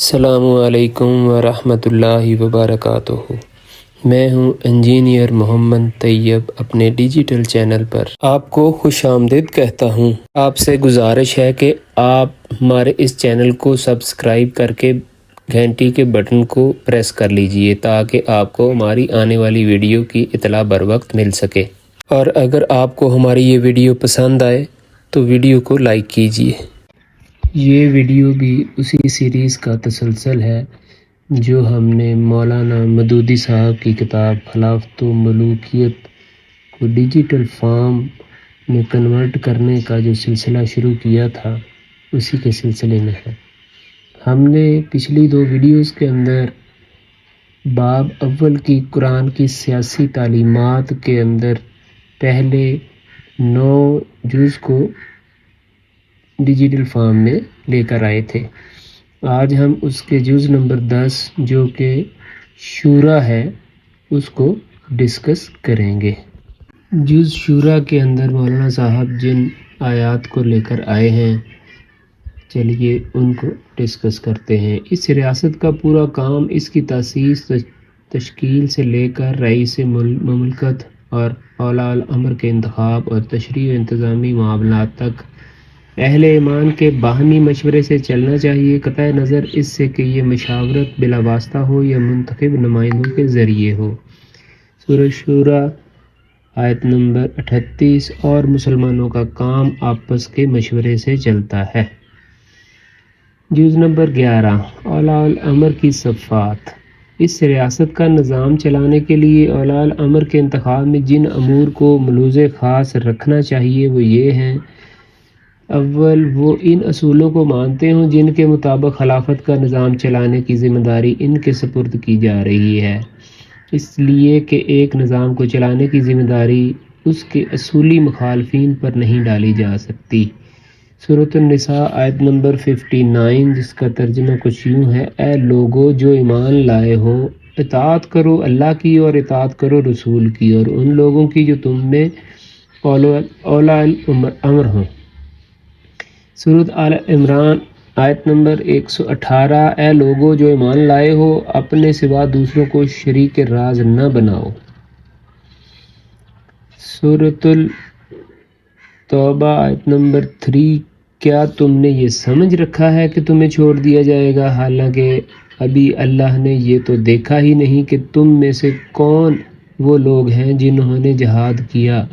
السلام علیکم ورحمۃ اللہ وبرکاتہ۔ میں ہوں انجینئر محمد طیب، اپنے ڈیجیٹل چینل پر آپ کو خوش آمدید کہتا ہوں۔ آپ سے گزارش ہے کہ آپ ہمارے اس چینل کو سبسکرائب کر کے گھنٹی کے بٹن کو پریس کر لیجئے تاکہ آپ کو ہماری آنے والی ویڈیو کی اطلاع بر وقت مل سکے، اور اگر آپ کو ہماری یہ ویڈیو پسند آئے تو ویڈیو کو لائک کیجئے۔ یہ ویڈیو بھی اسی سیریز کا تسلسل ہے جو ہم نے مولانا مودودی صاحب کی کتاب خلافت و ملوکیت کو ڈیجیٹل فارم میں کنورٹ کرنے کا جو سلسلہ شروع کیا تھا، اسی کے سلسلے میں ہے۔ ہم نے پچھلی 2 ویڈیوز کے اندر باب اول کی قرآن کی سیاسی تعلیمات کے اندر پہلے 9 جز کو ڈیجیٹل فارم میں لے کر آئے تھے۔ آج ہم اس کے جز نمبر 10 جو کہ شورا ہے اس کو ڈسکس کریں گے۔ جز شورا کے اندر مولانا صاحب جن آیات کو لے کر آئے ہیں، چلیے ان کو ڈسکس کرتے ہیں۔ اس ریاست کا پورا کام اس کی تاسیس، تشکیل سے لے کر رئیس مملکت اور اولیاء الامر کے انتخاب اور تشریعی و انتظامی معاملات تک اہل ایمان کے باہمی مشورے سے چلنا چاہیے، قطع نظر اس سے کہ یہ مشاورت بلا واسطہ ہو یا منتخب نمائندوں کے ذریعے ہو۔ سورہ شورا آیت نمبر 38۔ اور مسلمانوں کا کام آپس کے مشورے سے چلتا ہے۔ جز نمبر 11، اولیاء الامر کی صفات۔ اس ریاست کا نظام چلانے کے لیے اولیاء الامر کے انتخاب میں جن امور کو ملحوظ خاص رکھنا چاہیے وہ یہ ہیں: اول، وہ ان اصولوں کو مانتے ہوں جن کے مطابق خلافت کا نظام چلانے کی ذمہ داری ان کے سپرد کی جا رہی ہے، اس لیے کہ ایک نظام کو چلانے کی ذمہ داری اس کے اصولی مخالفین پر نہیں ڈالی جا سکتی۔ سورۃ النساء آیت نمبر 59، جس کا ترجمہ کچھ یوں ہے: اے لوگو جو ایمان لائے ہو، اطاعت کرو اللہ کی اور اطاعت کرو رسول کی اور ان لوگوں کی جو تم میں اولیاء الامر ہوں۔ سورۃ آل عمران آیت نمبر 118، اے لوگو جو ایمان لائے ہو، اپنے سوا دوسروں کو شریک راز نہ بناؤ۔ سورۃ التوبہ آیت نمبر 3، کیا تم نے یہ سمجھ رکھا ہے کہ تمہیں چھوڑ دیا جائے گا، حالانکہ ابھی اللہ نے یہ تو دیکھا ہی نہیں کہ تم میں سے کون وہ لوگ ہیں جنہوں نے جہاد کیا۔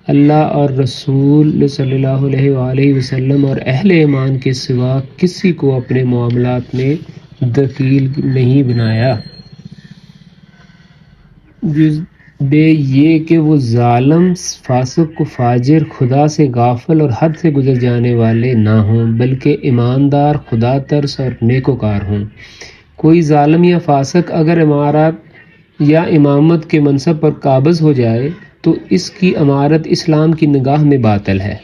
اللہ اور رسول صلی اللہ علیہ وآلہ وسلم اور اہل ایمان کے سوا کسی کو اپنے معاملات میں دخیل نہیں بنایا، جز بے یہ کہ وہ ظالم، فاسق و فاجر، خدا سے غافل اور حد سے گزر جانے والے نہ ہوں، بلکہ ایماندار، خدا ترس اور نیکوکار ہوں۔ کوئی ظالم یا فاسق اگر امارات یا امامت کے منصب پر قابض ہو جائے تو اس کی امارت اسلام کی نگاہ میں باطل ہے۔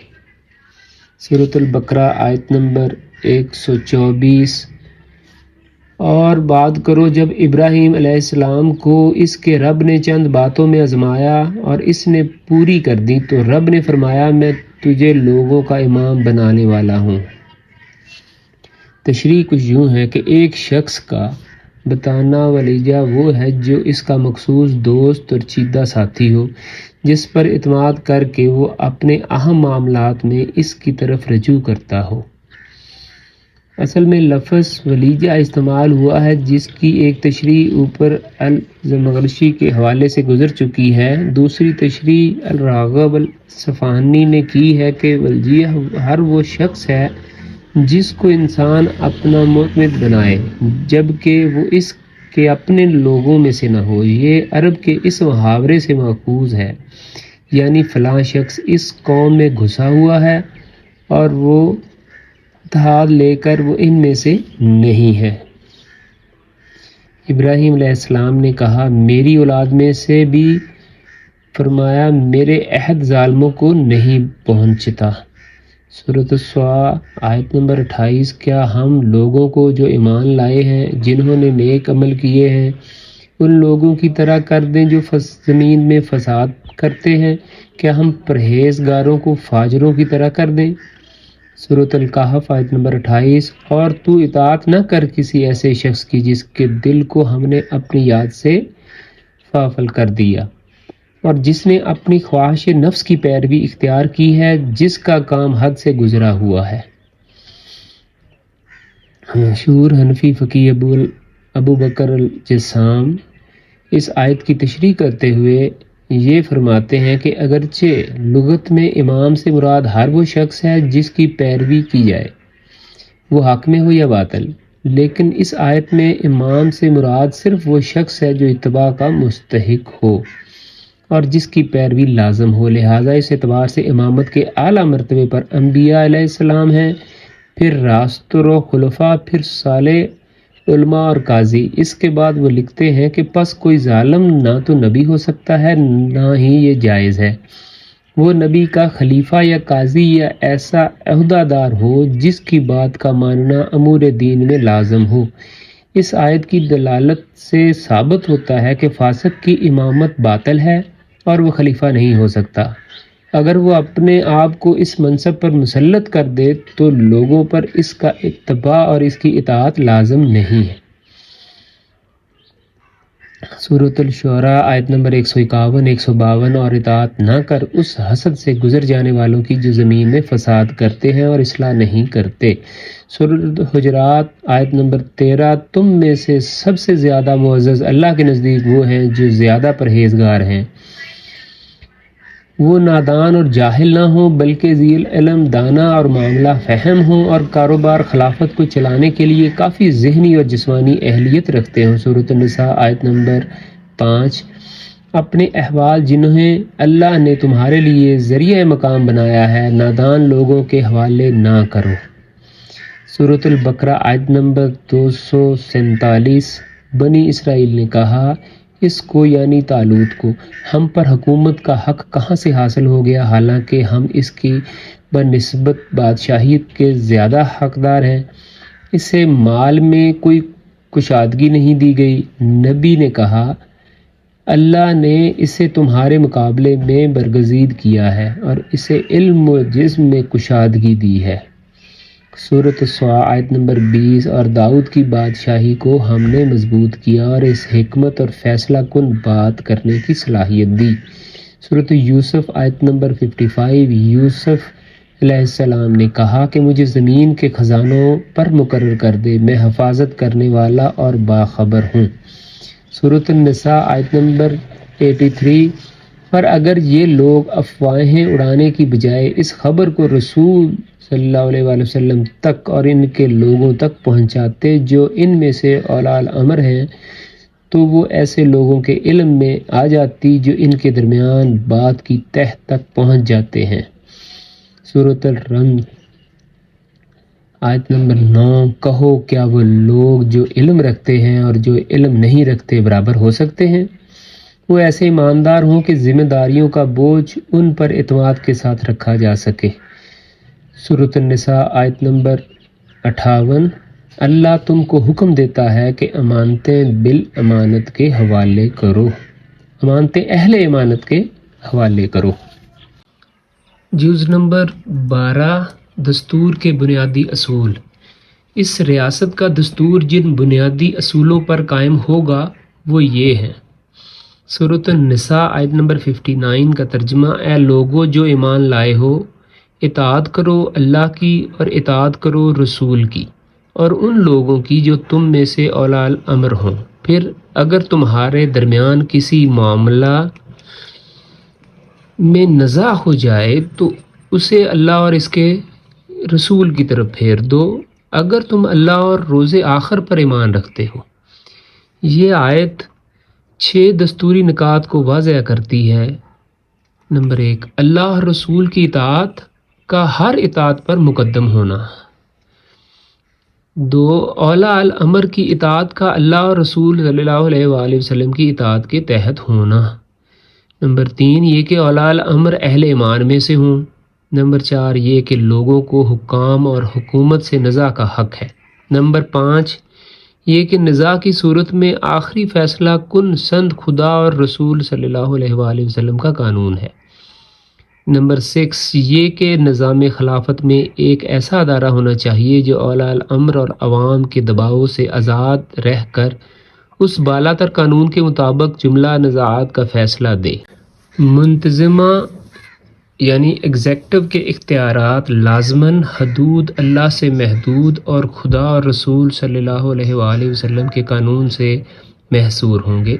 سورۃ البقرہ آیت نمبر 124۔ اور بات کرو جب ابراہیم علیہ السلام کو اس کے رب نے چند باتوں میں آزمایا اور اس نے پوری کر دی تو رب نے فرمایا میں تجھے لوگوں کا امام بنانے والا ہوں۔ تشریح کچھ یوں ہے کہ ایک شخص کا بتانا ولیجہ وہ ہے جو اس کا مخصوص دوست اور چیدہ ساتھی ہو، جس پر اعتماد کر کے وہ اپنے اہم معاملات میں اس کی طرف رجوع کرتا ہو۔ اصل میں لفظ ولیجہ استعمال ہوا ہے جس کی ایک تشریح اوپر الزمخشری کے حوالے سے گزر چکی ہے۔ دوسری تشریح الراغب اصفہانی نے کی ہے کہ ولیجہ ہر وہ شخص ہے جس کو انسان اپنا معتمد بنائے جبکہ وہ اس کے اپنے لوگوں میں سے نہ ہو۔ یہ عرب کے اس محاورے سے ماخوذ ہے، یعنی فلاں شخص اس قوم میں گھسا ہوا ہے اور وہ اتحاد لے کر وہ ان میں سے نہیں ہے۔ ابراہیم علیہ السلام نے کہا میری اولاد میں سے بھی، فرمایا میرے عہد ظالموں کو نہیں پہنچتا۔ سورۃ الصا آیت نمبر 28، کیا ہم لوگوں کو جو ایمان لائے ہیں جنہوں نے نیک عمل کیے ہیں ان لوگوں کی طرح کر دیں جو زمین میں فساد کرتے ہیں؟ کیا ہم پرہیزگاروں کو فاجروں کی طرح کر دیں؟ سورۃ الکہف آیت نمبر 28، اور تو اطاعت نہ کر کسی ایسے شخص کی جس کے دل کو ہم نے اپنی یاد سے غافل کر دیا، اور جس نے اپنی خواہش نفس کی پیروی اختیار کی ہے، جس کا کام حد سے گزرا ہوا ہے۔ مشہور حنفی فقیہ ابو بکر الجسام اس آیت کی تشریح کرتے ہوئے یہ فرماتے ہیں کہ اگرچہ لغت میں امام سے مراد ہر وہ شخص ہے جس کی پیروی کی جائے، وہ حق میں ہو یا باطل، لیکن اس آیت میں امام سے مراد صرف وہ شخص ہے جو اتباع کا مستحق ہو اور جس کی پیروی لازم ہو، لہٰذا اس اعتبار سے امامت کے اعلیٰ مرتبے پر انبیاء علیہ السلام ہیں، پھر راستر و خلفاء، پھر صالح علماء اور قاضی۔ اس کے بعد وہ لکھتے ہیں کہ پس کوئی ظالم نہ تو نبی ہو سکتا ہے نہ ہی یہ جائز ہے وہ نبی کا خلیفہ یا قاضی یا ایسا عہدہ دار ہو جس کی بات کا ماننا امور دین میں لازم ہو۔ اس آیت کی دلالت سے ثابت ہوتا ہے کہ فاسق کی امامت باطل ہے اور وہ خلیفہ نہیں ہو سکتا۔ اگر وہ اپنے آپ کو اس منصب پر مسلط کر دے تو لوگوں پر اس کا اتباع اور اس کی اطاعت لازم نہیں ہے۔ سورۃ الشعراء آیت نمبر 151 152، اور اطاعت نہ کر اس حسد سے گزر جانے والوں کی جو زمین میں فساد کرتے ہیں اور اصلاح نہیں کرتے۔ سورۃ حجرات آیت نمبر 13، تم میں سے سب سے زیادہ معزز اللہ کے نزدیک وہ ہیں جو زیادہ پرہیزگار ہیں، وہ نادان اور جاہل نہ ہوں بلکہ ذی علم، دانا اور معاملہ فہم ہوں، اور کاروبار خلافت کو چلانے کے لیے کافی ذہنی اور جسمانی اہلیت رکھتے ہوں۔ سورۃ النساء آیت نمبر 5، اپنے احوال جنہیں اللہ نے تمہارے لیے ذریعہ مقام بنایا ہے نادان لوگوں کے حوالے نہ کرو۔ سورۃ البقرہ آیت نمبر 247، بنی اسرائیل نے کہا اس کو یعنی طالوت کو ہم پر حکومت کا حق کہاں سے حاصل ہو گیا، حالانکہ ہم اس کی بنسبت بادشاہیت کے زیادہ حقدار ہیں۔ اسے مال میں کوئی کشادگی نہیں دی گئی۔ نبی نے کہا اللہ نے اسے تمہارے مقابلے میں برگزید کیا ہے اور اسے علم و جسم میں کشادگی دی ہے۔ سورۃ الصاع آیت نمبر 20، اور داؤد کی بادشاہی کو ہم نے مضبوط کیا اور اس حکمت اور فیصلہ کن بات کرنے کی صلاحیت دی۔ سورۃ یوسف آیت نمبر 55، یوسف علیہ السلام نے کہا کہ مجھے زمین کے خزانوں پر مقرر کر دے، میں حفاظت کرنے والا اور باخبر ہوں۔ سورۃ النساء آیت نمبر 83، پر اگر یہ لوگ افواہیں اڑانے کی بجائے اس خبر کو رسول صلی اللہ علیہ وآلہ وسلم تک اور ان کے لوگوں تک پہنچاتے جو ان میں سے اولیاء الامر ہیں، تو وہ ایسے لوگوں کے علم میں آ جاتی جو ان کے درمیان بات کی تہ تک پہنچ جاتے ہیں۔ سورۃ الرعد آیت نمبر 9، کہو کیا وہ لوگ جو علم رکھتے ہیں اور جو علم نہیں رکھتے برابر ہو سکتے ہیں؟ وہ ایسے ایماندار ہوں کہ ذمہ داریوں کا بوجھ ان پر اعتماد کے ساتھ رکھا جا سکے۔ سورۃ النساء آیت نمبر 58، اللہ تم کو حکم دیتا ہے کہ امانتیں بالامانت کے حوالے کرو، امانتیں اہل امانت کے حوالے کرو۔ جز نمبر 12، دستور کے بنیادی اصول۔ اس ریاست کا دستور جن بنیادی اصولوں پر قائم ہوگا وہ یہ ہیں۔ سورۃ النساء آیت نمبر 59 کا ترجمہ، اے لوگو جو ایمان لائے ہو، اطاعت کرو اللہ کی اور اطاعت کرو رسول کی اور ان لوگوں کی جو تم میں سے اولیاء الامر ہوں۔ پھر اگر تمہارے درمیان کسی معاملہ میں نزاع ہو جائے تو اسے اللہ اور اس کے رسول کی طرف پھیر دو، اگر تم اللہ اور روز آخر پر ایمان رکھتے ہو۔ یہ آیت 6 دستوری نکات کو واضح کرتی ہے۔ نمبر 1، اللہ اور رسول کی اطاعت کا ہر اطاعت پر مقدم ہونا۔ 2، اولیاء الامر کی اطاعت کا اللہ اور رسول صلی اللہ علیہ وآلہ وسلم کی اطاعت کے تحت ہونا۔ نمبر 3، یہ کہ اولیاء الامر اہل ایمان میں سے ہوں۔ نمبر 4، یہ کہ لوگوں کو حکام اور حکومت سے نزاع کا حق ہے۔ نمبر 5، یہ کہ نزاع کی صورت میں آخری فیصلہ کن سند خدا اور رسول صلی اللہ علیہ وآلہ وسلم کا قانون ہے۔ نمبر 6 یہ کہ نظام خلافت میں ایک ایسا ادارہ ہونا چاہیے جو اولیاء الامر اور عوام کے دباؤ سے آزاد رہ کر اس بالا تر قانون کے مطابق جملہ نزاعات کا فیصلہ دے۔ منتظمہ یعنی ایگزیکٹو کے اختیارات لازماً حدود اللہ سے محدود اور خدا اور رسول صلی اللہ علیہ وآلہ وسلم کے قانون سے محصور ہوں گے،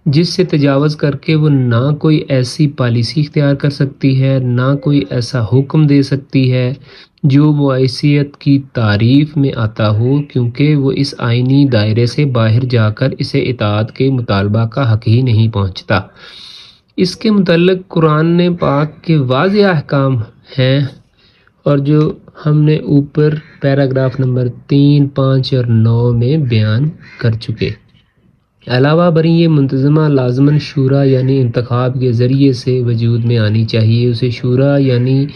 جس سے تجاوز کر کے وہ نہ کوئی ایسی پالیسی اختیار کر سکتی ہے، نہ کوئی ایسا حکم دے سکتی ہے جو معیشت کی تعریف میں آتا ہو، کیونکہ وہ اس آئینی دائرے سے باہر جا کر اسے اطاعت کے مطالبہ کا حق ہی نہیں پہنچتا۔ اس کے متعلق قرآن پاک کے واضح احکام ہیں اور جو ہم نے اوپر پیراگراف نمبر 3، 5 اور 9 میں بیان کر چکے۔ علاوہ بر یہ منتظمہ لازماً شورا یعنی انتخاب کے ذریعے سے وجود میں آنی چاہیے۔ اسے شورا یعنی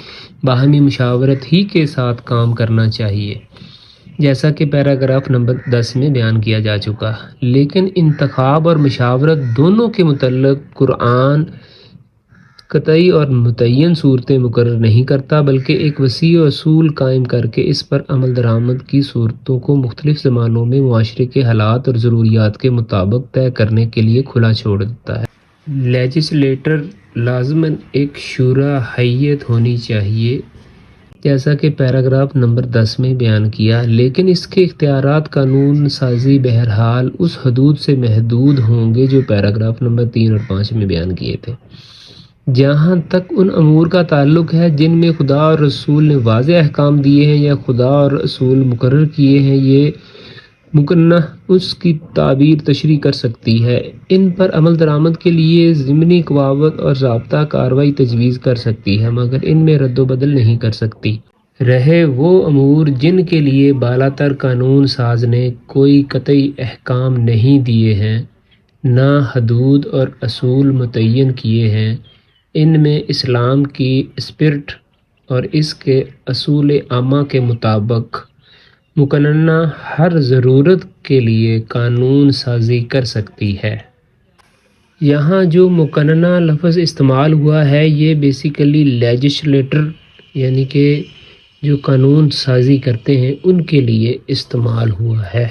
باہمی مشاورت ہی کے ساتھ کام کرنا چاہیے، جیسا کہ پیراگراف نمبر 10 میں بیان کیا جا چکا۔ لیکن انتخاب اور مشاورت دونوں کے متعلق قرآن قطعی اور متعین صورتیں مقرر نہیں کرتا، بلکہ ایک وسیع اصول قائم کر کے اس پر عمل درآمد کی صورتوں کو مختلف زمانوں میں معاشرے کے حالات اور ضروریات کے مطابق طے کرنے کے لیے کھلا چھوڑ دیتا ہے۔ لیجسلیٹر لازماً ایک شورا حیت ہونی چاہیے، جیسا کہ پیراگراف نمبر 10 میں بیان کیا، لیکن اس کے اختیارات قانون سازی بہرحال اس حدود سے محدود ہوں گے جو پیراگراف نمبر 3 اور 5 میں بیان کیے تھے۔ جہاں تک ان امور کا تعلق ہے جن میں خدا اور رسول نے واضح احکام دیے ہیں یا خدا اور رسول مقرر کیے ہیں، یہ مکنہ اس کی تعبیر تشریح کر سکتی ہے، ان پر عمل درآمد کے لیے ضمنی قواعد اور ضابطہ کاروائی تجویز کر سکتی ہے، مگر ان میں رد و بدل نہیں کر سکتی۔ رہے وہ امور جن کے لیے بالاتر قانون ساز نے کوئی قطعی احکام نہیں دیے ہیں، نہ حدود اور اصول متعین کیے ہیں، ان میں اسلام کی اسپرٹ اور اس کے اصول عامہ کے مطابق مقننہ ہر ضرورت کے لیے قانون سازی کر سکتی ہے۔ یہاں جو مقننہ لفظ استعمال ہوا ہے یہ بیسیکلی لیجسلیٹر یعنی کہ جو قانون سازی کرتے ہیں ان کے لیے استعمال ہوا ہے،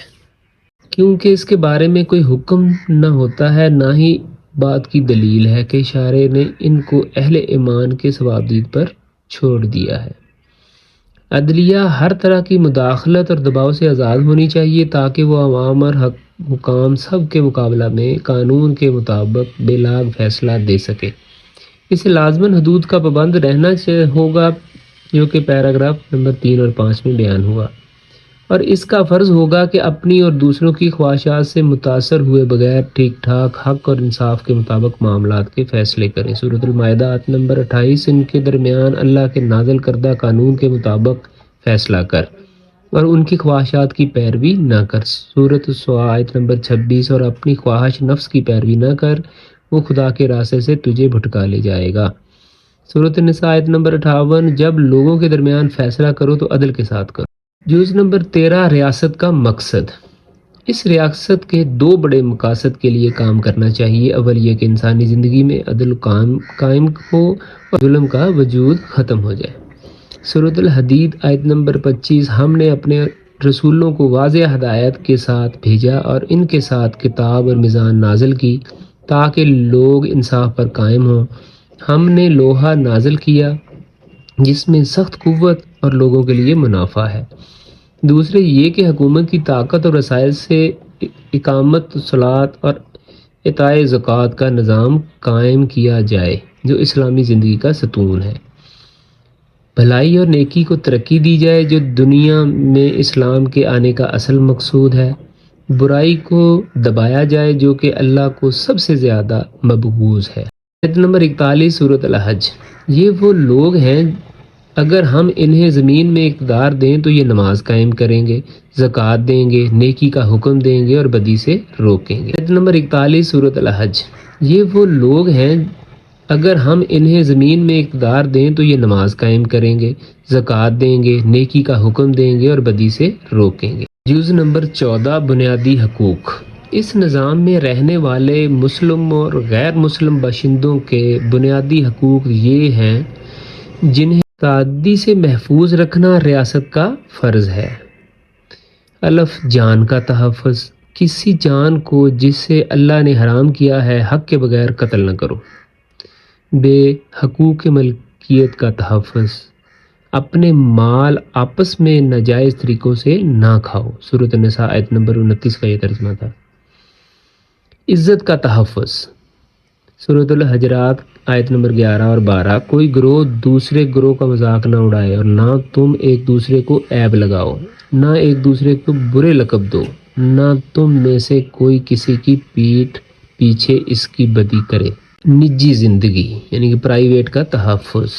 کیونکہ اس کے بارے میں کوئی حکم نہ ہوتا ہے، نہ ہی بات کی دلیل ہے کہ شارع نے ان کو اہل ایمان کے ثوابدید پر چھوڑ دیا ہے۔ عدلیہ ہر طرح کی مداخلت اور دباؤ سے آزاد ہونی چاہیے تاکہ وہ عوام اور حکام سب کے مقابلہ میں قانون کے مطابق بے لاگ فیصلہ دے سکے۔ اسے لازماً حدود کا پابند رہنا ہوگا جو کہ پیراگراف نمبر 3 اور 5 میں بیان ہوا، اور اس کا فرض ہوگا کہ اپنی اور دوسروں کی خواہشات سے متاثر ہوئے بغیر ٹھیک ٹھاک حق اور انصاف کے مطابق معاملات کے فیصلے کریں۔ سورۃ المائدہ آیت نمبر 28 ان کے درمیان اللہ کے نازل کردہ قانون کے مطابق فیصلہ کر اور ان کی خواہشات کی پیروی نہ کر۔ سورۃ السواء آیت نمبر 26 اور اپنی خواہش نفس کی پیروی نہ کر، وہ خدا کے راستے سے تجھے بھٹکا لے جائے گا۔ سورۃ النساء آیت نمبر 58 جب لوگوں کے درمیان فیصلہ کرو تو عدل کے ساتھ کرو۔ جز نمبر 13 ریاست کا مقصد۔ اس ریاست کے 2 بڑے مقاصد کے لیے کام کرنا چاہیے۔ اول یہ کہ انسانی زندگی میں عدل قائم ہو اور ظلم کا وجود ختم ہو جائے۔ سورۃ الحدید آیت نمبر 25 ہم نے اپنے رسولوں کو واضح ہدایت کے ساتھ بھیجا اور ان کے ساتھ کتاب اور میزان نازل کی تاکہ لوگ انصاف پر قائم ہوں۔ ہم نے لوہا نازل کیا جس میں سخت قوت اور لوگوں کے لیے منافع ہے۔ دوسرے یہ کہ حکومت کی طاقت اور وسائل سے اقامت صلاۃ اور اعطاء زکوٰۃ کا نظام قائم کیا جائے جو اسلامی زندگی کا ستون ہے۔ بھلائی اور نیکی کو ترقی دی جائے جو دنیا میں اسلام کے آنے کا اصل مقصود ہے۔ برائی کو دبایا جائے جو کہ اللہ کو سب سے زیادہ مبغوض ہے۔ آیت نمبر 41 سورۃ الحج یہ وہ لوگ ہیں اگر ہم انہیں زمین میں اقتدار دیں تو یہ نماز قائم کریں گے، زکوٰۃ دیں گے، نیکی کا حکم دیں گے اور بدی سے روکیں گے۔ آیت نمبر 41 سورۃ الحج یہ وہ لوگ ہیں اگر ہم انہیں زمین میں اقتدار دیں تو یہ نماز قائم کریں گے، زکوٰۃ دیں گے، نیکی کا حکم دیں گے اور بدی سے روکیں گے۔ جز نمبر 14 بنیادی حقوق۔ اس نظام میں رہنے والے مسلم اور غیر مسلم باشندوں کے بنیادی حقوق یہ ہیں جنہیں تعدی سے محفوظ رکھنا ریاست کا فرض ہے۔ الف جان کا تحفظ، کسی جان کو جس سے اللہ نے حرام کیا ہے حق کے بغیر قتل نہ کرو۔ بے حقوق ملکیت کا تحفظ، اپنے مال آپس میں ناجائز طریقوں سے نہ کھاؤ۔ سورۃ النساء آیت نمبر 29 کا یہ ترجمہ تھا۔ عزت کا تحفظ، سورۃ الحجرات آیت نمبر 11 اور 12، کوئی گروہ دوسرے گروہ کا مذاق نہ اڑائے اور نہ تم ایک دوسرے کو عیب لگاؤ، نہ ایک دوسرے کو برے لقب دو، نہ تم میں سے کوئی کسی کی پیٹھ پیچھے اس کی بدی کرے۔ نجی زندگی یعنی کہ پرائیویٹ کا تحفظ،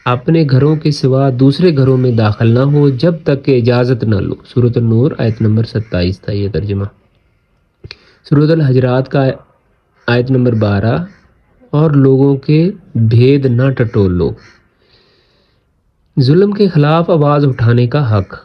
اپنے گھروں کے سوا دوسرے گھروں میں داخل نہ ہو جب تک کہ اجازت نہ لو۔ سورۃ النور آیت نمبر 27 تھا یہ ترجمہ۔ سورۃ الحجرات کا آیت نمبر 12، اور لوگوں کے بھید نہ ٹٹول لو۔ ظلم کے خلاف آواز اٹھانے کا حق،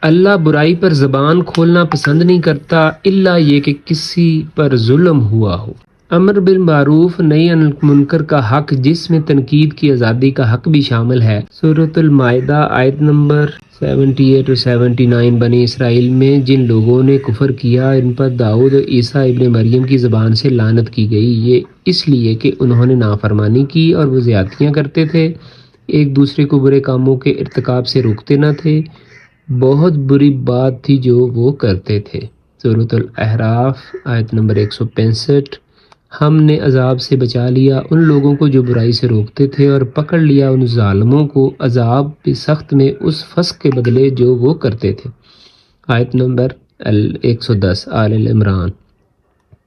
اللہ برائی پر زبان کھولنا پسند نہیں کرتا الا یہ کہ کسی پر ظلم ہوا ہو۔ امر بالمعروف نہی عن المنکر کا حق، جس میں تنقید کی آزادی کا حق بھی شامل ہے۔ سورۃ المائدہ آیت نمبر 78 اور 79، بنی اسرائیل میں جن لوگوں نے کفر کیا ان پر داؤد اور عیسیٰ ابن مریم کی زبان سے لعنت کی گئی، یہ اس لیے کہ انہوں نے نافرمانی کی اور وہ زیادتیاں کرتے تھے، ایک دوسرے کو برے کاموں کے ارتکاب سے روکتے نہ تھے، بہت بری بات تھی جو وہ کرتے تھے۔ سورۃ الاعراف آیت نمبر 165، ہم نے عذاب سے بچا لیا ان لوگوں کو جو برائی سے روکتے تھے اور پکڑ لیا ان ظالموں کو عذاب سخت میں اس فسق کے بدلے جو وہ کرتے تھے۔ آیت نمبر 110 آل عمران،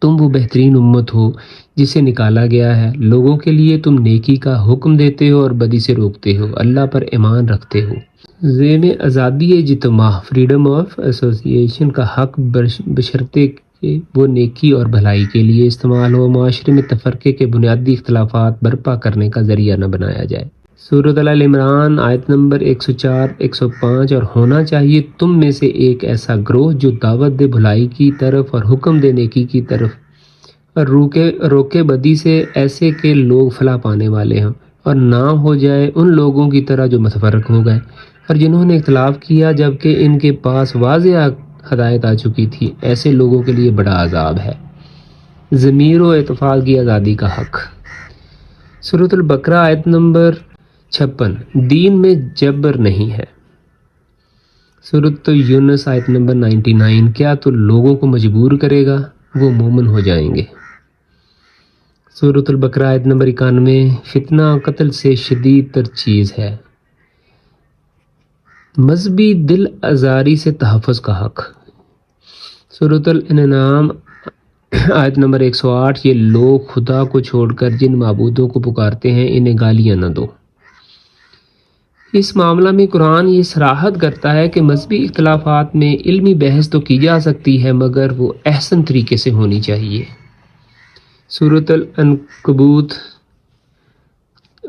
تم وہ بہترین امت ہو جسے نکالا گیا ہے، لوگوں کے لیے تم نیکی کا حکم دیتے ہو اور بدی سے روکتے ہو، اللہ پر ایمان رکھتے ہو۔ ذیل آزادی اجتماع، فریڈم آف ایسوسی ایشن کا حق بشرطے کہ وہ نیکی اور بھلائی کے لیے استعمال ہو، معاشرے میں تفرقے کے بنیادی اختلافات برپا کرنے کا ذریعہ نہ بنایا جائے۔ سورۃ آل عمران آیت نمبر 104 105، اور ہونا چاہیے تم میں سے ایک ایسا گروہ جو دعوت دے بھلائی کی طرف اور حکم دے نیکی کی طرف اور روکے بدی سے، ایسے کہ لوگ فلاح پانے والے ہوں، اور نہ ہو جائے ان لوگوں کی طرح جو متفرق ہو گئے اور جنہوں نے اختلاف کیا جبکہ ان کے پاس واضح ہدایت آ چکی تھی، ایسے لوگوں کے لیے بڑا عذاب ہے۔ ضمیر و اطفال کی آزادی کا حق، سورۃ البقرہ آیت نمبر 56، دین میں جبر نہیں ہے۔ سورۃ یونس آیت نمبر 99، کیا تو لوگوں کو مجبور کرے گا، وہ مومن ہو جائیں گے۔ سورۃ البقرہ آیت نمبر 91، فتنہ قتل سے شدید تر چیز ہے۔ مذہبی دل آزاری سے تحفظ کا حق، سورۃ الانعام آیت نمبر 108، یہ لوگ خدا کو چھوڑ کر جن معبودوں کو پکارتے ہیں انہیں گالیاں نہ دو۔ اس معاملہ میں قرآن یہ صراحت کرتا ہے کہ مذہبی اختلافات میں علمی بحث تو کی جا سکتی ہے مگر وہ احسن طریقے سے ہونی چاہیے۔ سورۃ العنکبوت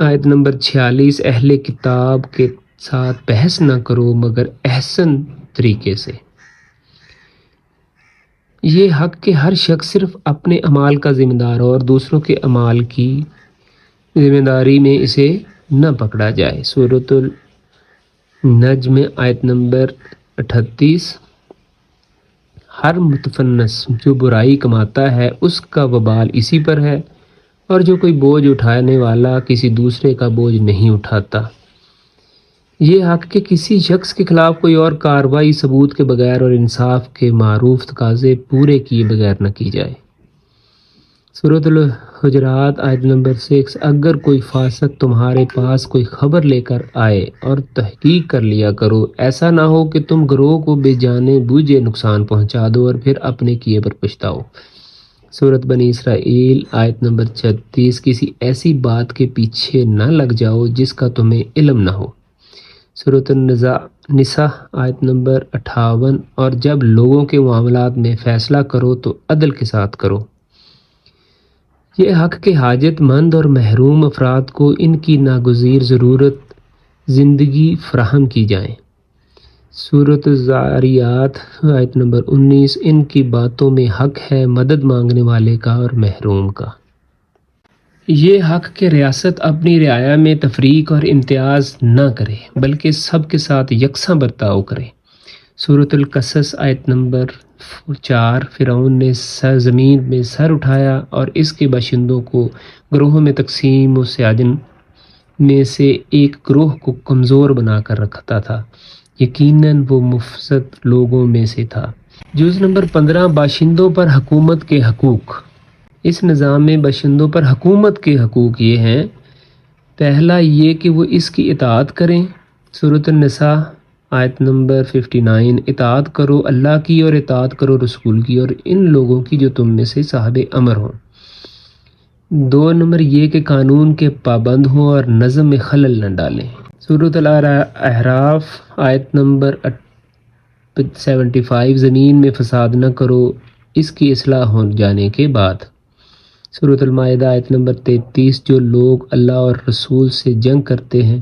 آیت نمبر 46، اہل کتاب کے ساتھ بحث نہ کرو مگر احسن طریقے سے۔ یہ حق کہ ہر شخص صرف اپنے اعمال کا ذمہ دار ہو اور دوسروں کے اعمال کی ذمہ داری میں اسے نہ پکڑا جائے۔ سورۃ النجم آیت نمبر 38، ہر متفنس جو برائی کماتا ہے اس کا وبال اسی پر ہے، اور جو کوئی بوجھ اٹھانے والا کسی دوسرے کا بوجھ نہیں اٹھاتا۔ یہ حق کہ کسی شخص کے خلاف کوئی اور کارروائی ثبوت کے بغیر اور انصاف کے معروف تقاضے پورے کیے بغیر نہ کی جائے۔ سورۃ الحجرات آیت نمبر 6، اگر کوئی فاسق تمہارے پاس کوئی خبر لے کر آئے اور تحقیق کر لیا کرو، ایسا نہ ہو کہ تم گروہ کو بے جانے بوجھے نقصان پہنچا دو اور پھر اپنے کیے پر پچھتاؤ۔ سورۃ بنی اسرائیل آیت نمبر 36، کسی ایسی بات کے پیچھے نہ لگ جاؤ جس کا تمہیں علم نہ ہو۔ سورۃ النساء آیت نمبر 58، اور جب لوگوں کے معاملات میں فیصلہ کرو تو عدل کے ساتھ کرو۔ یہ حق کہ حاجت مند اور محروم افراد کو ان کی ناگزیر ضرورت زندگی فراہم کی جائیں۔ سورۃ الذاریات آیت نمبر 19، ان کی باتوں میں حق ہے مدد مانگنے والے کا اور محروم کا۔ یہ حق کہ ریاست اپنی رعایا میں تفریق اور امتیاز نہ کرے بلکہ سب کے ساتھ یکساں برتاؤ کرے۔ سورۃ القصص آیت نمبر 4۔ فرعون نے زمین میں سر اٹھایا اور اس کے باشندوں کو گروہوں میں تقسیم و سیادن میں سے ایک گروہ کو کمزور بنا کر رکھتا تھا، یقیناً وہ مفسد لوگوں میں سے تھا۔ جز نمبر 15۔ باشندوں پر حکومت کے حقوق۔ اس نظام میں باشندوں پر حکومت کے حقوق یہ ہیں: پہلا یہ کہ وہ اس کی اطاعت کریں۔ سورۃ النساء آیت نمبر 59۔ اطاعت کرو اللہ کی اور اطاعت کرو رسول کی اور ان لوگوں کی جو تم میں سے صاحب امر ہوں۔ 2 نمبر یہ کہ قانون کے پابند ہوں اور نظم میں خلل نہ ڈالیں۔ سورۃ الاعراف آیت نمبر 75۔ زمین میں فساد نہ کرو اس کی اصلاح ہو جانے کے بعد۔ سورۃ المائدہ آیت نمبر 33۔ جو لوگ اللہ اور رسول سے جنگ کرتے ہیں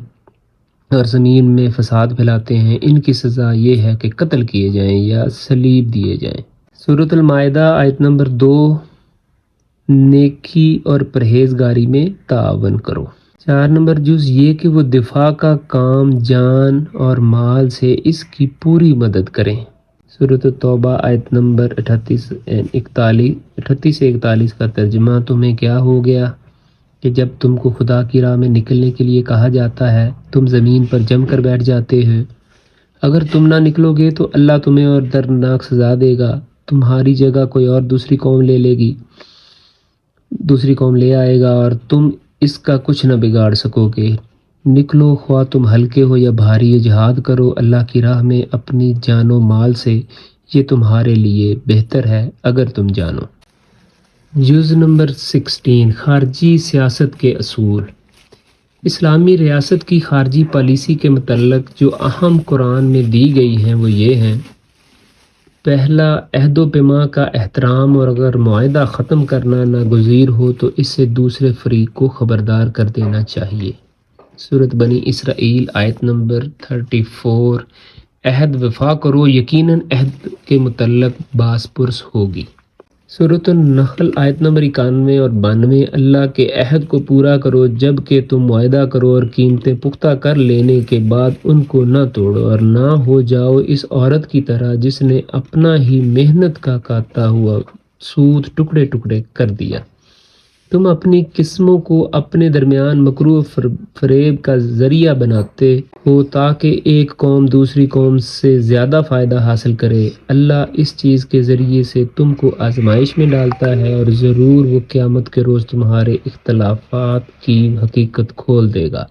اور زمین میں فساد پھیلاتے ہیں ان کی سزا یہ ہے کہ قتل کیے جائیں یا صلیب دیے جائیں۔ سورۃ المائدہ آیت نمبر 2۔ نیکی اور پرہیزگاری میں تعاون کرو۔ 4 نمبر جز یہ کہ وہ دفاع کا کام جان اور مال سے اس کی پوری مدد کریں۔ سورۃ التوبہ آیت نمبر 38 سے 41 کا ترجمہ۔ تمہیں کیا ہو گیا کہ جب تم کو خدا کی راہ میں نکلنے کے لیے کہا جاتا ہے تم زمین پر جم کر بیٹھ جاتے ہو؟ اگر تم نہ نکلو گے تو اللہ تمہیں اور دردناک سزا دے گا، تمہاری جگہ کوئی اور دوسری قوم لے آئے گا اور تم اس کا کچھ نہ بگاڑ سکو گے۔ نکلو خواہ تم ہلکے ہو یا بھاری، جہاد کرو اللہ کی راہ میں اپنی جان و مال سے، یہ تمہارے لیے بہتر ہے اگر تم جانو۔ جز نمبر 16۔ خارجی سیاست کے اصول۔ اسلامی ریاست کی خارجی پالیسی کے متعلق جو اہم قرآن میں دی گئی ہیں وہ یہ ہیں: پہلا، عہد و پیمان کا احترام اور اگر معاہدہ ختم کرنا ناگزیر ہو تو اس سے دوسرے فریق کو خبردار کر دینا چاہیے۔ سورۃ بنی اسرائیل آیت نمبر 34۔ عہد وفا کرو، یقیناً عہد کے متعلق باز پرس ہوگی۔ سورۃ النحل آیت نمبر 91 اور 92۔ اللہ کے عہد کو پورا کرو جب کہ تم معاہدہ کرو اور قیمتیں پختہ کر لینے کے بعد ان کو نہ توڑو اور نہ ہو جاؤ اس عورت کی طرح جس نے اپنا ہی محنت کا کاتا ہوا سود ٹکڑے ٹکڑے کر دیا۔ تم اپنی قسموں کو اپنے درمیان مکروہ و فریب کا ذریعہ بناتے ہو تاکہ ایک قوم دوسری قوم سے زیادہ فائدہ حاصل کرے۔ اللہ اس چیز کے ذریعے سے تم کو آزمائش میں ڈالتا ہے اور ضرور وہ قیامت کے روز تمہارے اختلافات کی حقیقت کھول دے گا۔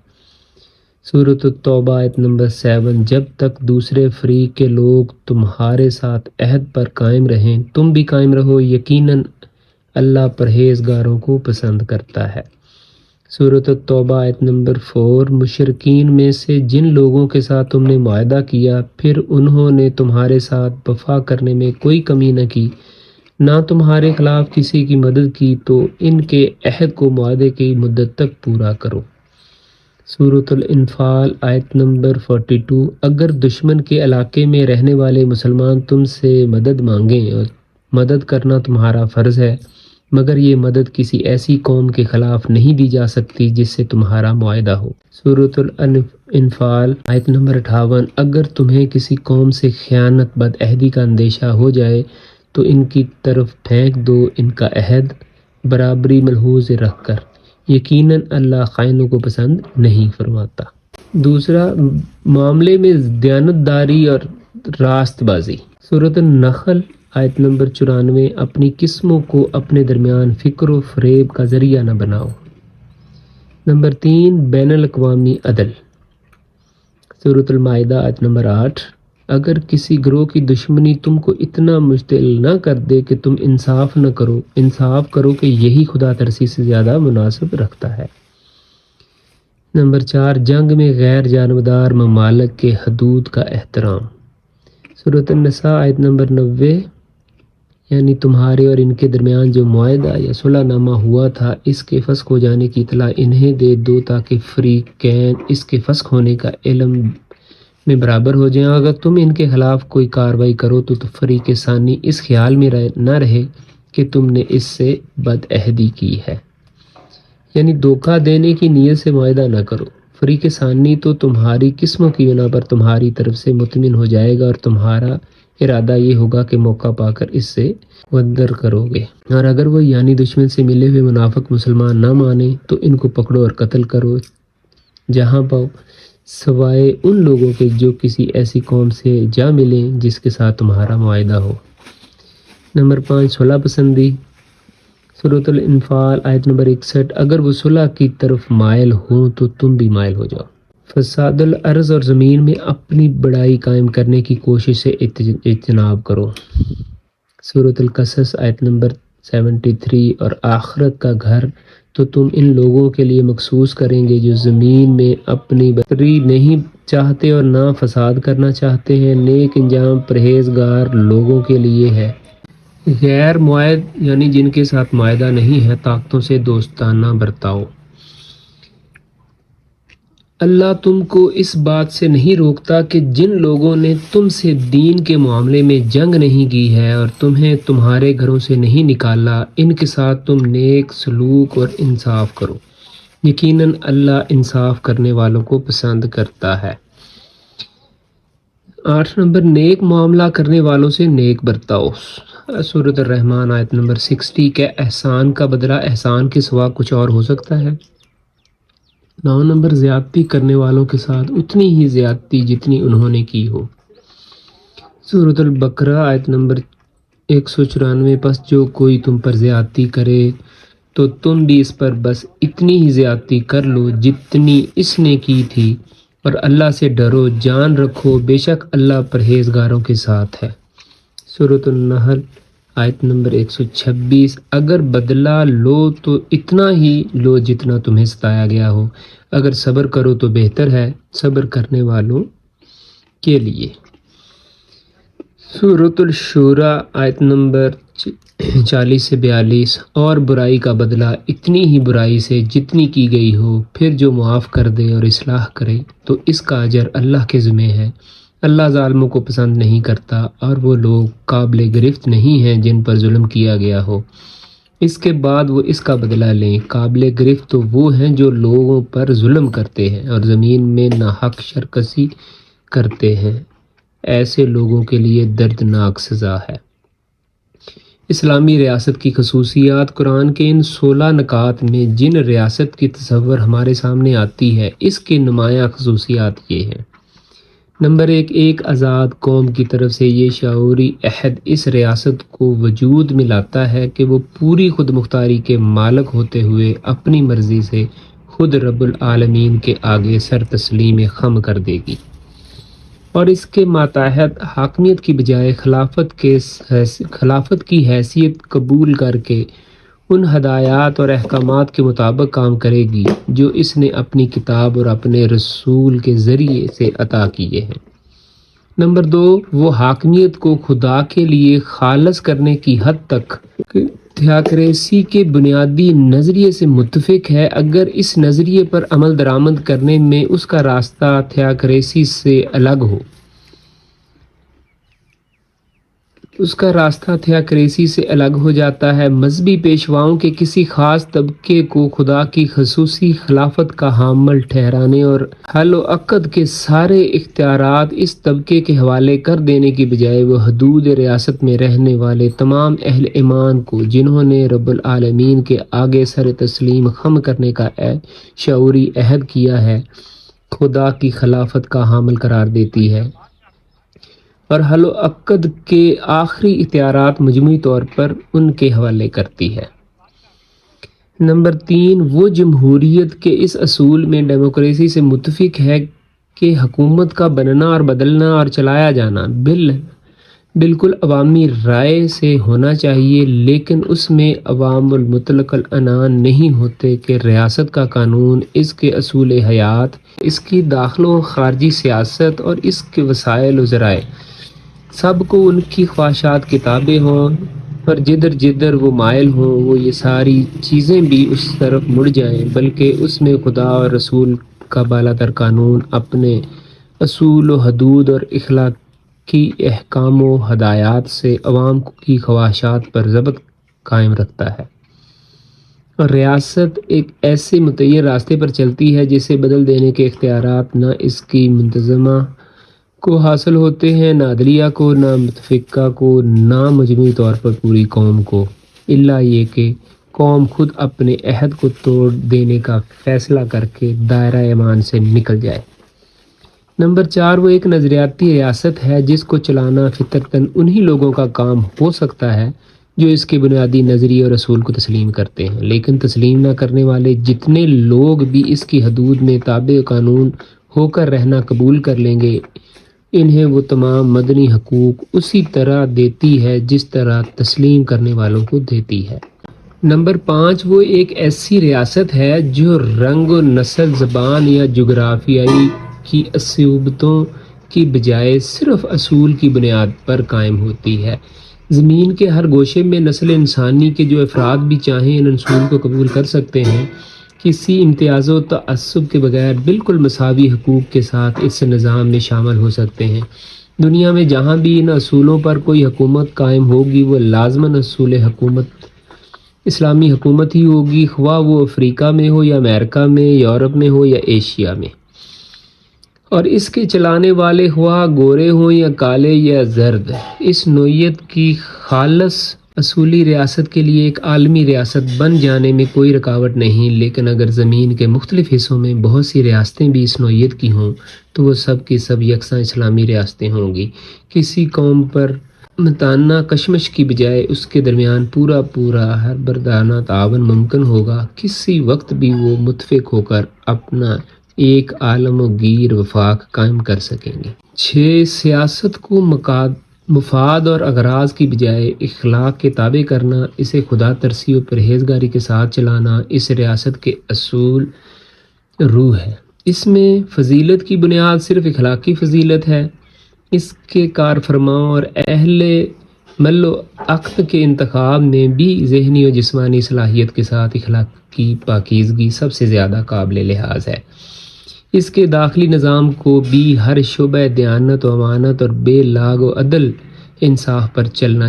سورۃ التوبہ آیت نمبر 7۔ جب تک دوسرے فریق کے لوگ تمہارے ساتھ عہد پر قائم رہیں تم بھی قائم رہو، یقیناً اللہ پرہیزگاروں کو پسند کرتا ہے۔ سورۃ التوبہ آیت نمبر 4۔ مشرکین میں سے جن لوگوں کے ساتھ تم نے معاہدہ کیا پھر انہوں نے تمہارے ساتھ وفا کرنے میں کوئی کمی نہ کی، نہ تمہارے خلاف کسی کی مدد کی، تو ان کے عہد کو معاہدے کی مدت تک پورا کرو۔ سورۃ الانفال آیت نمبر 42۔ اگر دشمن کے علاقے میں رہنے والے مسلمان تم سے مدد مانگیں اور مدد کرنا تمہارا فرض ہے، مگر یہ مدد کسی ایسی قوم کے خلاف نہیں دی جا سکتی جس سے تمہارا معاہدہ ہو۔ سورۃ الانفال آیت نمبر 58۔ اگر تمہیں کسی قوم سے خیانت بد عہدی کا اندیشہ ہو جائے تو ان کی طرف پھینک دو ان کا عہد برابری ملحوظ رکھ کر، یقیناً اللہ خائنوں کو پسند نہیں فرماتا۔ دوسرا، معاملے میں دیانت داری اور راست بازی۔ سورۃ النحل آیت نمبر 94۔ اپنی قسموں کو اپنے درمیان فکر و فریب کا ذریعہ نہ بناؤ۔ نمبر 3، بین الاقوامی عدل۔ سورۃ المائدہ آیت نمبر 8۔ اگر کسی گروہ کی دشمنی تم کو اتنا مشتعل نہ کر دے کہ تم انصاف کرو کہ یہی خدا ترسی سے زیادہ مناسب رکھتا ہے۔ نمبر 4، جنگ میں غیر جانبدار ممالک کے حدود کا احترام۔ سورۃ النساء آیت نمبر 90۔ یعنی تمہارے اور ان کے درمیان جو معاہدہ یا صلح نامہ ہوا تھا اس کے فسخ ہو جانے کی اطلاع انہیں دے دو تاکہ فریقین اس کے فسخ ہونے کا علم میں برابر ہو جائیں۔ اگر تم ان کے خلاف کوئی کارروائی کرو تو فریق ثانی اس خیال میں نہ رہے کہ تم نے اس سے بد عہدی کی ہے۔ یعنی دھوکہ دینے کی نیت سے معاہدہ نہ کرو۔ فریق ثانی تو تمہاری قسموں کی بنا پر تمہاری طرف سے مطمئن ہو جائے گا اور تمہارا ارادہ یہ ہوگا کہ موقع پا کر اس سے ودر کرو گے، اور اگر وہ یعنی دشمن سے ملے ہوئے منافق مسلمان نہ مانے تو ان کو پکڑو اور قتل کرو جہاں پاؤ، سوائے ان لوگوں کے جو کسی ایسی قوم سے جا ملیں جس کے ساتھ تمہارا معاہدہ ہو۔ نمبر 5، صلح پسندی۔ سورۃ الانفال آیت نمبر 61، اگر وہ صلح کی طرف مائل ہوں تو تم بھی مائل ہو جاؤ۔ فساد الارض، اور زمین میں اپنی بڑائی قائم کرنے کی کوشش سے اجتناب کرو۔ سورۃ القصص آیت نمبر 73، اور آخرت کا گھر تو تم ان لوگوں کے لیے مخصوص کریں گے جو زمین میں اپنی برتری نہیں چاہتے اور نہ فساد کرنا چاہتے ہیں، نیک انجام پرہیزگار لوگوں کے لیے ہے۔ غیر معاہد یعنی جن کے ساتھ معاہدہ نہیں ہے، طاقتوں سے دوستانہ برتاؤ۔ اللہ تم کو اس بات سے نہیں روکتا کہ جن لوگوں نے تم سے دین کے معاملے میں جنگ نہیں کی ہے اور تمہیں تمہارے گھروں سے نہیں نکالا، ان کے ساتھ تم نیک سلوک اور انصاف کرو، یقیناً اللہ انصاف کرنے والوں کو پسند کرتا ہے۔ 8 نمبر، نیک معاملہ کرنے والوں سے نیک برتاؤ۔ سورۃ الرحمن آیت نمبر 60، کہ احسان کا بدلہ احسان کے سوا کچھ اور ہو سکتا ہے۔ 9 نمبر، زیادتی کرنے والوں کے ساتھ اتنی ہی زیادتی جتنی انہوں نے کی ہو۔ سورۃ البقرہ آیت نمبر 194، پس جو کوئی تم پر زیادتی کرے تو تم بھی اس پر بس اتنی ہی زیادتی کر لو جتنی اس نے کی تھی، اور اللہ سے ڈرو، جان رکھو بے شک اللہ پرہیزگاروں کے ساتھ ہے۔ سورۃ النحل آیت نمبر 126، اگر بدلہ لو تو اتنا ہی لو جتنا تمہیں ستایا گیا ہو، اگر صبر کرو تو بہتر ہے صبر کرنے والوں کے لیے۔ سورۃ الشورى آیت نمبر 40 سے 42، اور برائی کا بدلہ اتنی ہی برائی سے جتنی کی گئی ہو، پھر جو معاف کر دے اور اصلاح کرے تو اس کا اجر اللہ کے ذمہ ہے، اللہ ظالموں کو پسند نہیں کرتا، اور وہ لوگ قابل گرفت نہیں ہیں جن پر ظلم کیا گیا ہو، اس کے بعد وہ اس کا بدلہ لیں۔ قابل گرفت تو وہ ہیں جو لوگوں پر ظلم کرتے ہیں اور زمین میں ناحق سرکشی کرتے ہیں، ایسے لوگوں کے لیے دردناک سزا ہے۔ اسلامی ریاست کی خصوصیات۔ قرآن کے ان 16 نکات میں جن ریاست کی تصور ہمارے سامنے آتی ہے، اس کے نمایاں خصوصیات یہ ہیں۔ نمبر 1، ایک آزاد قوم کی طرف سے یہ شعوری عہد اس ریاست کو وجود میں لاتا ہے کہ وہ پوری خود مختاری کے مالک ہوتے ہوئے اپنی مرضی سے خود رب العالمین کے آگے سر تسلیم خم کر دے گی، اور اس کے ماتحت حاکمیت کی بجائے خلافت کی حیثیت قبول کر کے ان ہدایات اور احکامات کے مطابق کام کرے گی جو اس نے اپنی کتاب اور اپنے رسول کے ذریعے سے عطا کیے ہیں۔ نمبر 2، وہ حاکمیت کو خدا کے لیے خالص کرنے کی حد تک تھیوکریسی کے بنیادی نظریے سے متفق ہے، اگر اس نظریے پر عمل درآمد کرنے میں اس کا راستہ تھیوکریسی سے الگ ہو، اس کا راستہ تھیوکریسی سے الگ ہو جاتا ہے۔ مذہبی پیشواؤں کے کسی خاص طبقے کو خدا کی خصوصی خلافت کا حامل ٹھہرانے اور حل و عقد کے سارے اختیارات اس طبقے کے حوالے کر دینے کی بجائے وہ حدود ریاست میں رہنے والے تمام اہل ایمان کو، جنہوں نے رب العالمین کے آگے سر تسلیم خم کرنے کا شعوری عہد کیا ہے، خدا کی خلافت کا حامل قرار دیتی ہے، اور حل و عقد کے آخری اختیارات مجموعی طور پر ان کے حوالے کرتی ہے۔ نمبر 3، وہ جمہوریت کے اس اصول میں ڈیموکریسی سے متفق ہے کہ حکومت کا بننا اور بدلنا اور چلایا جانا بالکل عوامی رائے سے ہونا چاہیے، لیکن اس میں عوام المطلق العنان نہیں ہوتے کہ ریاست کا قانون، اس کے اصول حیات، اس کی داخل و خارجی سیاست اور اس کے وسائل و ذرائع سب کو ان کی خواہشات کے تابع ہوں، پر جدھر وہ مائل ہوں وہ یہ ساری چیزیں بھی اس طرف مڑ جائیں، بلکہ اس میں خدا اور رسول کا بالاتر قانون اپنے اصول و حدود اور اخلاقی احکام و ہدایات سے عوام کی خواہشات پر ضبط قائم رکھتا ہے۔ اور ریاست ایک ایسے متعین راستے پر چلتی ہے جسے بدل دینے کے اختیارات نہ اس کی منتظمہ کو حاصل ہوتے ہیں، نہ عدلیہ کو، نہ متفقہ کو، نہ مجموعی طور پر پوری قوم کو، الا یہ کہ قوم خود اپنے عہد کو توڑ دینے کا فیصلہ کر کے دائرہ امان سے نکل جائے۔ نمبر 4، وہ ایک نظریاتی ریاست ہے جس کو چلانا فطرتاً انہی لوگوں کا کام ہو سکتا ہے جو اس کے بنیادی نظریے اور اصول کو تسلیم کرتے ہیں، لیکن تسلیم نہ کرنے والے جتنے لوگ بھی اس کی حدود میں تابع قانون ہو کر رہنا قبول کر لیں گے، انہیں وہ تمام مدنی حقوق اسی طرح دیتی ہے جس طرح تسلیم کرنے والوں کو دیتی ہے۔ نمبر 5، وہ ایک ایسی ریاست ہے جو رنگ و نسل، زبان یا جغرافیائی کی صعوبتوں کی بجائے صرف اصول کی بنیاد پر قائم ہوتی ہے۔ زمین کے ہر گوشے میں نسل انسانی کے جو افراد بھی چاہیں ان اصول کو قبول کر سکتے ہیں، کسی امتیاز و تعصب کے بغیر بالکل مساوی حقوق کے ساتھ اس نظام میں شامل ہو سکتے ہیں۔ دنیا میں جہاں بھی ان اصولوں پر کوئی حکومت قائم ہوگی وہ لازماً اصول حکومت اسلامی حکومت ہی ہوگی، خواہ وہ افریقہ میں ہو یا امریکہ میں، یورپ میں ہو یا ایشیا میں، اور اس کے چلانے والے خواہ گورے ہوں یا کالے یا زرد۔ اس نوعیت کی خالص اصولی ریاست کے لیے ایک عالمی ریاست بن جانے میں کوئی رکاوٹ نہیں، لیکن اگر زمین کے مختلف حصوں میں بہت سی ریاستیں بھی اس نوعیت کی ہوں تو وہ سب کی سب یکساں اسلامی ریاستیں ہوں گی۔ کسی قوم پر متانہ کشمش کی بجائے اس کے درمیان پورا ہر بردانہ تعاون ممکن ہوگا، کسی وقت بھی وہ متفق ہو کر اپنا ایک عالم و گیر وفاق قائم کر سکیں گے۔ 6، سیاست کو مفاد اور اغراض کی بجائے اخلاق کے تابع کرنا، اسے خدا ترسی و پرہیزگاری کے ساتھ چلانا اس ریاست کے اصول روح ہے۔ اس میں فضیلت کی بنیاد صرف اخلاقی فضیلت ہے۔ اس کے کار فرماؤں اور اہل مل و عقد کے انتخاب میں بھی ذہنی و جسمانی صلاحیت کے ساتھ اخلاقی پاکیزگی سب سے زیادہ قابل لحاظ ہے۔ اس کے داخلی نظام کو بھی ہر شعبہ دیانت و امانت اور بے لاگ و عدل انصاف پر چلنا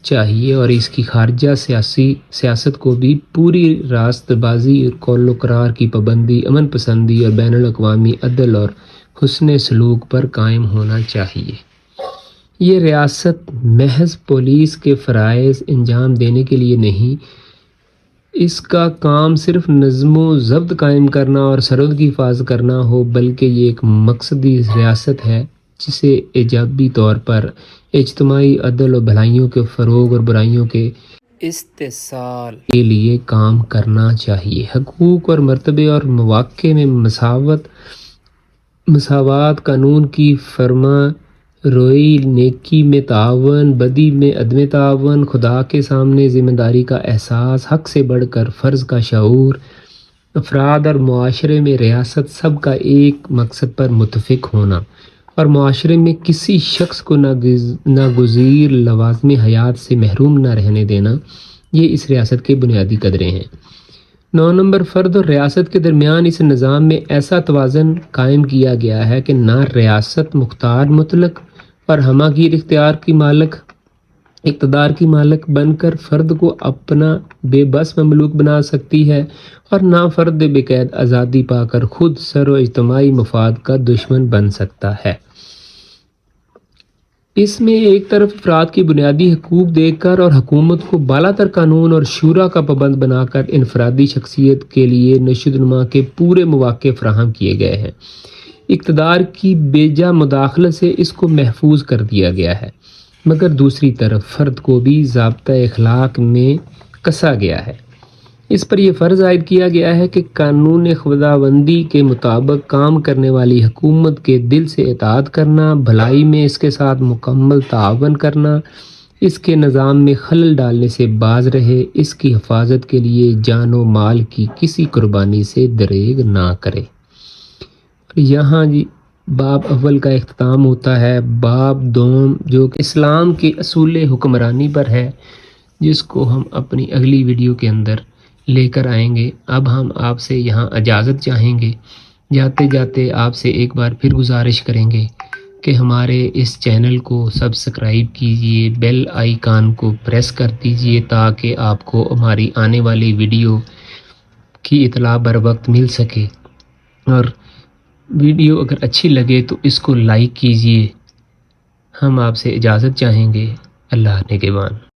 چاہیے، اور اس کی خارجہ سیاست کو بھی پوری راست بازی، قول و قرار کی پابندی، امن پسندی اور بین الاقوامی عدل اور حسن سلوک پر قائم ہونا چاہیے۔ یہ ریاست محض پولیس کے فرائض انجام دینے کے لیے نہیں، اس کا کام صرف نظم و ضبط قائم کرنا اور سرحد کی حفاظت کرنا ہو، بلکہ یہ ایک مقصدی ریاست ہے جسے ایجابی طور پر اجتماعی عدل و بھلائیوں کے فروغ اور برائیوں کے استحصال کے لیے کام کرنا چاہیے۔ حقوق اور مرتبے اور مواقع میں مساوات، قانون کی فرما روئی، نیکی میں تعاون، بدی میں عدم تعاون، خدا کے سامنے ذمہ داری کا احساس، حق سے بڑھ کر فرض کا شعور، افراد اور معاشرے میں ریاست سب کا ایک مقصد پر متفق ہونا، اور معاشرے میں کسی شخص کو ناگزیر لوازم حیات سے محروم نہ رہنے دینا، یہ اس ریاست کے بنیادی قدرے ہیں۔ 9 نمبر، فرد اور ریاست کے درمیان اس نظام میں ایسا توازن قائم کیا گیا ہے کہ نہ ریاست مختار مطلق اور ہماگیر اقتدار کی مالک بن کر فرد کو اپنا بے بس مملوک بنا سکتی ہے، اور نہ فرد بے قید آزادی پا کر خود سر و اجتماعی مفاد کا دشمن بن سکتا ہے۔ اس میں ایک طرف افراد کی بنیادی حقوق دے کر اور حکومت کو بالا تر قانون اور شورا کا پابند بنا کر انفرادی شخصیت کے لیے نشو و نما کے پورے مواقع فراہم کیے گئے ہیں۔ اقتدار کی بیجا مداخلت سے اس کو محفوظ کر دیا گیا ہے، مگر دوسری طرف فرد کو بھی ضابطہ اخلاق میں کسا گیا ہے۔ اس پر یہ فرض عائد کیا گیا ہے کہ قانون خداوندی کے مطابق کام کرنے والی حکومت کے دل سے اطاعت کرنا، بھلائی میں اس کے ساتھ مکمل تعاون کرنا، اس کے نظام میں خلل ڈالنے سے باز رہے، اس کی حفاظت کے لیے جان و مال کی کسی قربانی سے دریغ نہ کرے۔ یہاں باب اول کا اختتام ہوتا ہے۔ باب دوم جو اسلام کے اصول حکمرانی پر ہے، جس کو ہم اپنی اگلی ویڈیو کے اندر لے کر آئیں گے۔ اب ہم آپ سے یہاں اجازت چاہیں گے، جاتے جاتے آپ سے ایک بار پھر گزارش کریں گے کہ ہمارے اس چینل کو سبسکرائب کیجئے، بیل آئیکن کو پریس کر دیجئے تاکہ آپ کو ہماری آنے والی ویڈیو کی اطلاع بر وقت مل سکے، اور ویڈیو اگر اچھی لگے تو اس کو لائک کیجئے۔ ہم آپ سے اجازت چاہیں گے۔ اللہ نگہبان۔